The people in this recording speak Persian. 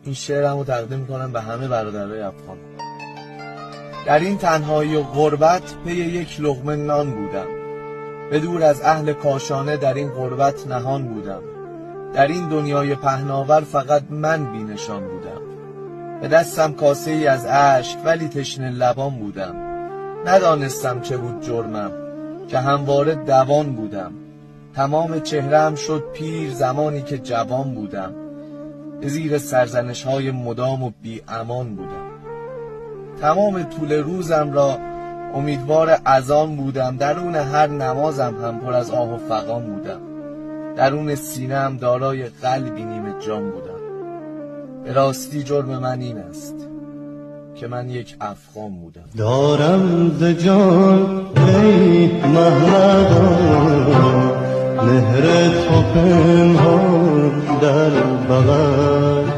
این شعرمو تقدیم کنم به همه برادرای افغان. در این تنهایی و غربت پی یک لقمه نان بودم، به دور از اهل کاشانه در این غربت نهان بودم. در این دنیای پهناور فقط من بینشان بودم، به دستم کاسه ای از اشک ولی تشنه لبان بودم. ندانستم چه بود جرمم که همواره دوان بودم. تمام چهره‌ام شد پیر زمانی که جوان بودم، به زیر سرزنش‌های مدام و بی امان بودم. تمام طول روزم را امیدوار اذان بودم، درون هر نمازم هم پر از آه و فغان بودم. درون سینه‌ام دارای قلبی نیمه جان بودم. به راستی جرم من این است که من یک افغان بودم. دارم ز جان ای محمدان، مهر تو پنهان در بغل،